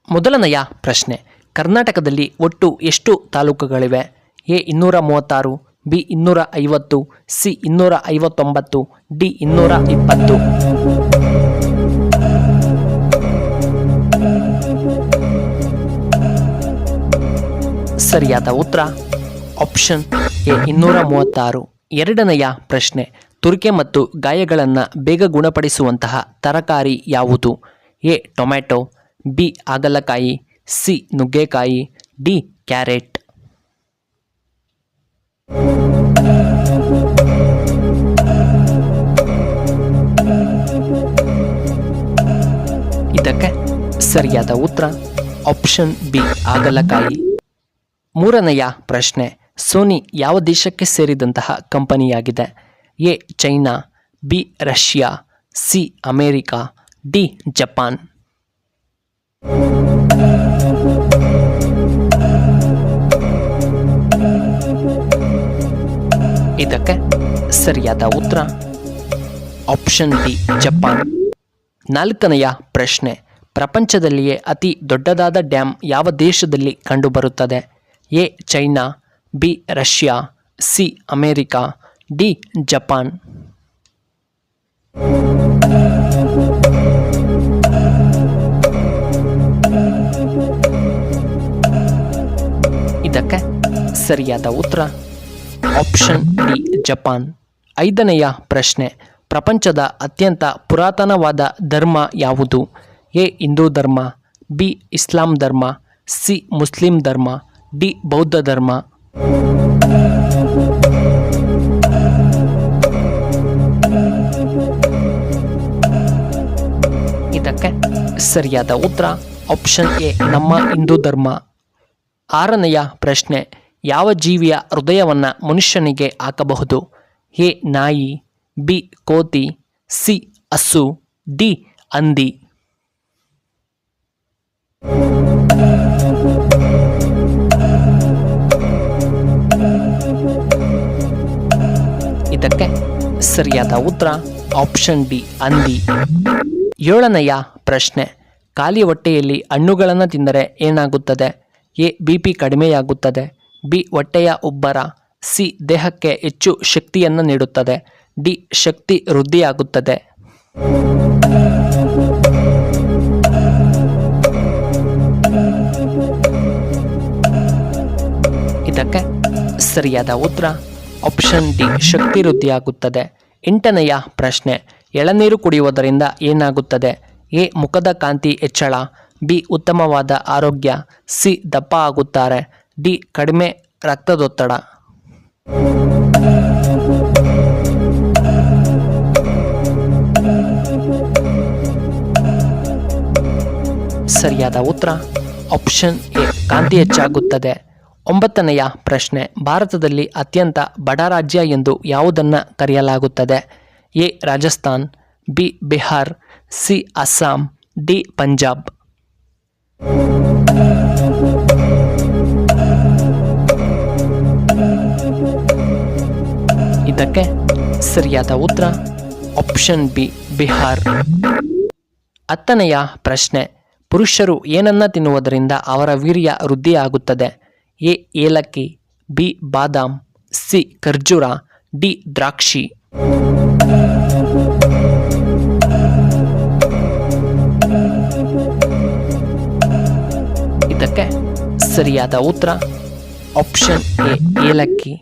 ಮೊದಲನೆಯ ಪ್ರಶ್ನೆ, ಕರ್ನಾಟಕದಲ್ಲಿ ಒಟ್ಟು ಎಷ್ಟು ತಾಲೂಕುಗಳಿವೆ? A 236, B 250, C 259, D 220. ಸರಿಯಾದ ಉತ್ತರ ಆಪ್ಷನ್ ಎ 236. ಎರಡನೆಯ ಪ್ರಶ್ನೆ, ತುರಿಕೆ ಮತ್ತು ಗಾಯಗಳನ್ನು ಬೇಗ ಗುಣಪಡಿಸುವಂತಹ ತರಕಾರಿ ಯಾವುದು? ಎ ಟೊಮ್ಯಾಟೊ, ಬಿ ಹಾಗಲಕಾಯಿ, ಸಿ ನುಗ್ಗೆಕಾಯಿ, ಡಿ ಕ್ಯಾರೆಟ್. ಇದಕ್ಕೆ ಸರಿಯಾದ ಉತ್ತರ ಆಪ್ಷನ್ ಬಿ ಹಾಗಲಕಾಯಿ. ಮೂರನೆಯ ಪ್ರಶ್ನೆ, ಸೋನಿ ಯಾವ ದೇಶಕ್ಕೆ ಸೇರಿದಂತಹ ಕಂಪನಿಯಾಗಿದೆ? A China, B Russia, C America, D Japan. ಇದಕ್ಕೆ ಸರಿಯಾದ ಉತ್ತರ ಆಪ್ಷನ್ ಡಿ ಜಪಾನ್. ನಾಲ್ಕನೆಯ ಪ್ರಶ್ನೆ, ಪ್ರಪಂಚದಲ್ಲಿಯೇ ಅತಿ ದೊಡ್ಡದಾದ ಡ್ಯಾಮ್ ಯಾವ ದೇಶದಲ್ಲಿ ಕಂಡುಬರುತ್ತದೆ? A China, B Russia, C America, D Japan. ಇದಕ್ಕೆ ಸರಿಯಾದ ಉತ್ತರ ಆಪ್ಷನ್ ಡಿ ಜಪಾನ್. ಐದನೆಯ ಪ್ರಶ್ನೆ, ಪ್ರಪಂಚದ ಅತ್ಯಂತ ಪುರಾತನವಾದ ಧರ್ಮ ಯಾವುದು? ಎ ಹಿಂದೂ ಧರ್ಮ, ಬಿ ಇಸ್ಲಾಂ ಧರ್ಮ, ಸಿ ಮುಸ್ಲಿಂ ಧರ್ಮ, ಡಿ ಬೌದ್ಧ ಧರ್ಮ. ಇದಕ್ಕೆ ಸರಿಯಾದ ಉತ್ತರ ಆಪ್ಷನ್ ಎ ನಮ್ಮ ಹಿಂದೂ ಧರ್ಮ. ಆರನೆಯ ಪ್ರಶ್ನೆ, ಯಾವ ಜೀವಿಯ ಹೃದಯವನ್ನು ಮನುಷ್ಯನಿಗೆ ಹಾಕಬಹುದು? ಎ ನಾಯಿ, ಬಿ ಕೋತಿ, ಸಿ ಹಸು, ಡಿ ಹಂದಿ. ಇದಕ್ಕೆ ಸರಿಯಾದ ಉತ್ತರ ಆಪ್ಷನ್ ಡಿ ಹಂದಿ. ಏಳನೆಯ ಪ್ರಶ್ನೆ, ಖಾಲಿ ಹೊಟ್ಟೆಯಲ್ಲಿ ಹಣ್ಣುಗಳನ್ನು ತಿಂದರೆ ಏನಾಗುತ್ತದೆ? ಎ BP ಕಡಿಮೆಯಾಗುತ್ತದೆ, ಬಿ ಹೊಟ್ಟೆಯ ಉಬ್ಬರ, ಸಿ ದೇಹಕ್ಕೆ ಹೆಚ್ಚು ಶಕ್ತಿಯನ್ನು ನೀಡುತ್ತದೆ, ಡಿ ಶಕ್ತಿ ವೃದ್ಧಿಯಾಗುತ್ತದೆ. ಇದಕ್ಕೆ ಸರಿಯಾದ ಉತ್ತರ ಆಪ್ಷನ್ ಡಿ ಶಕ್ತಿ ವೃದ್ಧಿಯಾಗುತ್ತದೆ. ಎಂಟನೆಯ ಪ್ರಶ್ನೆ, ಎಳನೀರು ಕುಡಿಯುವುದರಿಂದ ಏನಾಗುತ್ತದೆ? ಎ ಮುಖದ ಕಾಂತಿ ಹೆಚ್ಚಳ, ಬಿ ಉತ್ತಮವಾದ ಆರೋಗ್ಯ, ಸಿ ದಪ್ಪ ಆಗುತ್ತಾರೆ, ಡಿ ಕಡಿಮೆ ರಕ್ತದೊತ್ತಡ. ಸರಿಯಾದ ಉತ್ತರ ಆಪ್ಷನ್ ಎ ಕಾಂತಿ ಹೆಚ್ಚಾಗುತ್ತದೆ. ಒಂಬತ್ತನೆಯ ಪ್ರಶ್ನೆ, ಭಾರತದಲ್ಲಿ ಅತ್ಯಂತ ಬಡ ರಾಜ್ಯ ಎಂದು ಯಾವುದನ್ನು ಕರೆಯಲಾಗುತ್ತದೆ? A Rajasthan, B Bihar, C Assam, D Punjab. ಇದಕ್ಕೆ ಸರಿಯಾದ ಉತ್ತರ ಆಪ್ಷನ್ ಬಿ ಬಿಹಾರ್. ಹತ್ತನೆಯ ಪ್ರಶ್ನೆ, ಪುರುಷರು ಏನನ್ನ ತಿನ್ನುವುದರಿಂದ ಅವರ ವೀರ್ಯ ವೃದ್ಧಿಯಾಗುತ್ತದೆ? ಎ ಏಲಕ್ಕಿ, ಬಿ ಬಾದಾಮ್, ಸಿ ಖರ್ಜೂರ, ಡಿ ದ್ರಾಕ್ಷಿ. ಇದಕ್ಕೆ ಸರಿಯಾದ ಉತ್ತರ ಆಪ್ಷನ್ ಎ ಏಲಕ್ಕಿ.